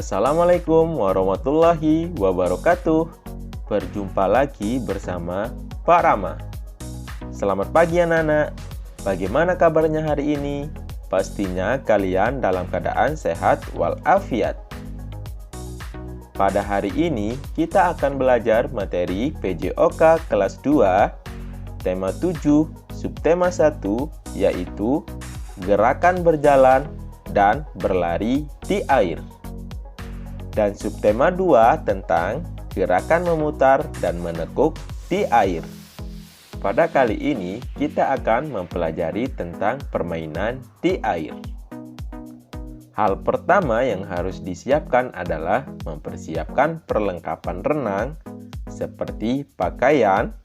Assalamualaikum warahmatullahi wabarakatuh. Berjumpa lagi bersama Pak Rama. Selamat pagi anak-anak. Bagaimana kabarnya hari ini? Pastinya kalian dalam keadaan sehat walafiat. Pada hari ini kita akan belajar materi PJOK kelas 2, tema 7, subtema 1, yaitu gerakan berjalan dan berlari di air. Dan subtema 2 tentang gerakan memutar dan menekuk di air. Pada kali ini kita akan mempelajari tentang permainan di air. Hal pertama yang harus disiapkan adalah mempersiapkan perlengkapan renang seperti pakaian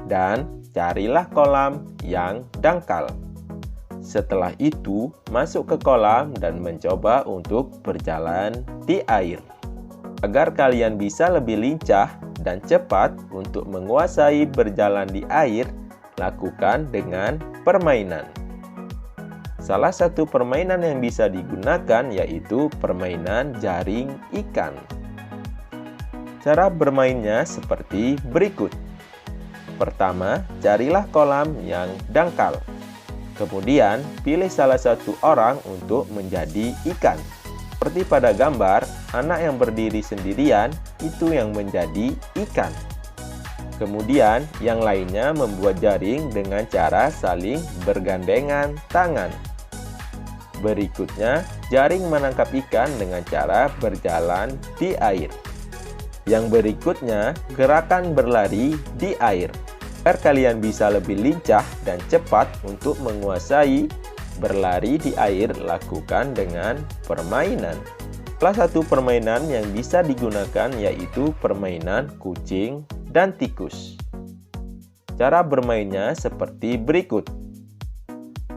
dan carilah kolam yang dangkal. Setelah itu, masuk ke kolam dan mencoba untuk berjalan di air. Agar kalian bisa lebih lincah dan cepat untuk menguasai berjalan di air, lakukan dengan permainan. Salah satu permainan yang bisa digunakan yaitu permainan jaring ikan. Cara bermainnya seperti berikut. Pertama, carilah kolam yang dangkal. Kemudian, pilih salah satu orang untuk menjadi ikan. Seperti pada gambar, anak yang berdiri sendirian itu yang menjadi ikan. Kemudian, yang lainnya membuat jaring dengan cara saling bergandengan tangan. Berikutnya, jaring menangkap ikan dengan cara berjalan di air. Yang berikutnya, gerakan berlari di air. Agar kalian bisa lebih lincah dan cepat untuk menguasai berlari di air, lakukan dengan permainan. Salah satu permainan yang bisa digunakan yaitu permainan kucing dan tikus. Cara bermainnya seperti berikut.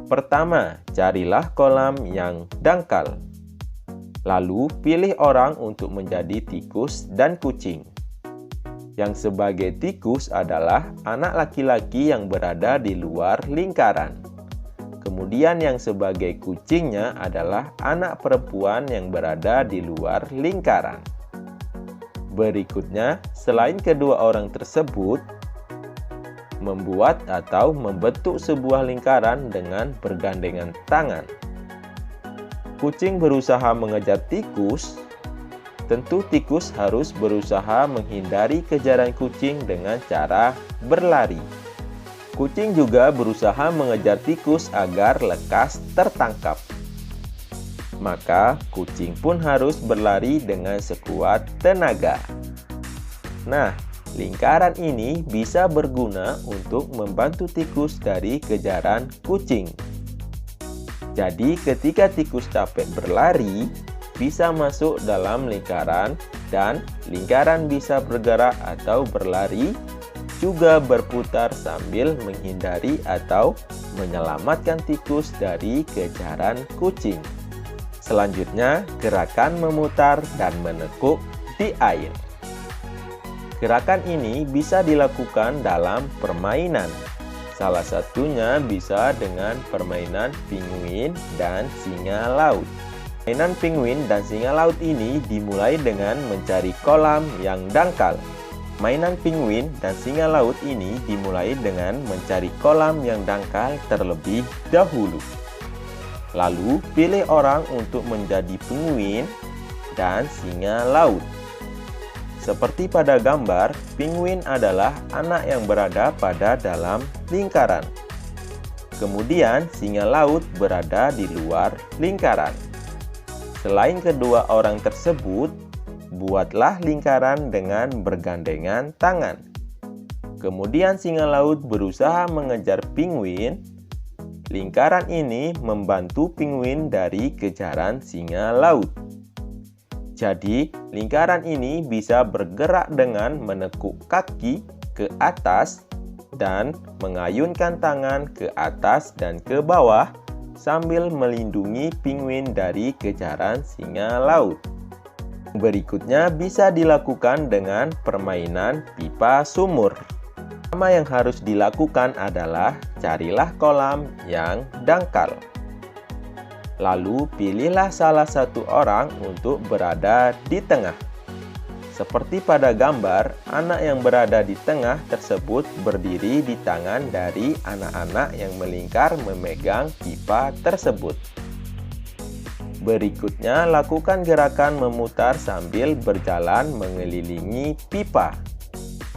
Pertama, carilah kolam yang dangkal. Lalu, pilih orang untuk menjadi tikus dan kucing. Yang sebagai tikus adalah anak laki-laki yang berada di luar lingkaran. Kemudian yang sebagai kucingnya adalah anak perempuan yang berada di luar lingkaran. Berikutnya, selain kedua orang tersebut, membuat atau membentuk sebuah lingkaran dengan bergandengan tangan. Kucing berusaha mengejar tikus. Tentu tikus harus berusaha menghindari kejaran kucing dengan cara berlari. Kucing juga berusaha mengejar tikus agar lekas tertangkap. Maka kucing pun harus berlari dengan sekuat tenaga. Nah, lingkaran ini bisa berguna untuk membantu tikus dari kejaran kucing. Jadi ketika tikus capek berlari, bisa masuk dalam lingkaran dan lingkaran bisa bergerak atau berlari, juga berputar sambil menghindari atau menyelamatkan tikus dari kejaran kucing. Selanjutnya, gerakan memutar dan menekuk di air. Gerakan ini bisa dilakukan dalam permainan. Salah satunya bisa dengan permainan pinguin dan singa laut. Permainan pinguin dan singa laut ini dimulai dengan mencari kolam yang dangkal. Mainan pinguin dan singa laut ini dimulai dengan mencari kolam yang dangkal terlebih dahulu. Lalu, pilih orang untuk menjadi pinguin dan singa laut. Seperti pada gambar, pinguin adalah anak yang berada pada dalam lingkaran. Kemudian, singa laut berada di luar lingkaran. Selain kedua orang tersebut, buatlah lingkaran dengan bergandengan tangan. Kemudian singa laut berusaha mengejar pinguin. Lingkaran ini membantu pinguin dari kejaran singa laut. Jadi, lingkaran ini bisa bergerak dengan menekuk kaki ke atas dan mengayunkan tangan ke atas dan ke bawah sambil melindungi pinguin dari kejaran singa laut. Berikutnya bisa dilakukan dengan permainan pipa sumur. Pertama yang harus dilakukan adalah carilah kolam yang dangkal. Lalu pilihlah salah satu orang untuk berada di tengah. Seperti pada gambar, anak yang berada di tengah tersebut berdiri di tangan dari anak-anak yang melingkar memegang pipa tersebut. Berikutnya, lakukan gerakan memutar sambil berjalan mengelilingi pipa.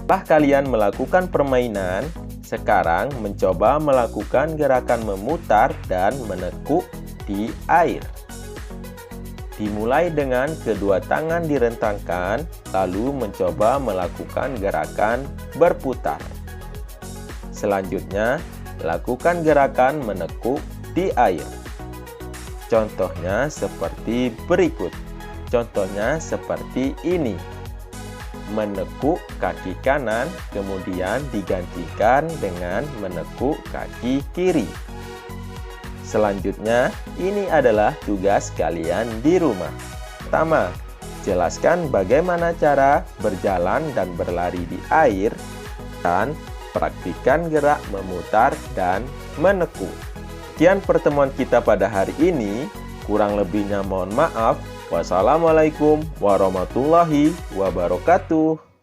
Setelah kalian melakukan permainan, sekarang mencoba melakukan gerakan memutar dan menekuk di air. Dimulai dengan kedua tangan direntangkan, lalu mencoba melakukan gerakan berputar. Selanjutnya, lakukan gerakan menekuk di air. Contohnya seperti berikut. Contohnya seperti ini. Menekuk kaki kanan, kemudian digantikan dengan menekuk kaki kiri. Selanjutnya, ini adalah tugas kalian di rumah. Pertama, jelaskan bagaimana cara berjalan dan berlari di air, dan praktikkan gerak memutar dan menekuk. Sekian pertemuan kita pada hari ini. Kurang lebihnya mohon maaf. Wassalamualaikum warahmatullahi wabarakatuh.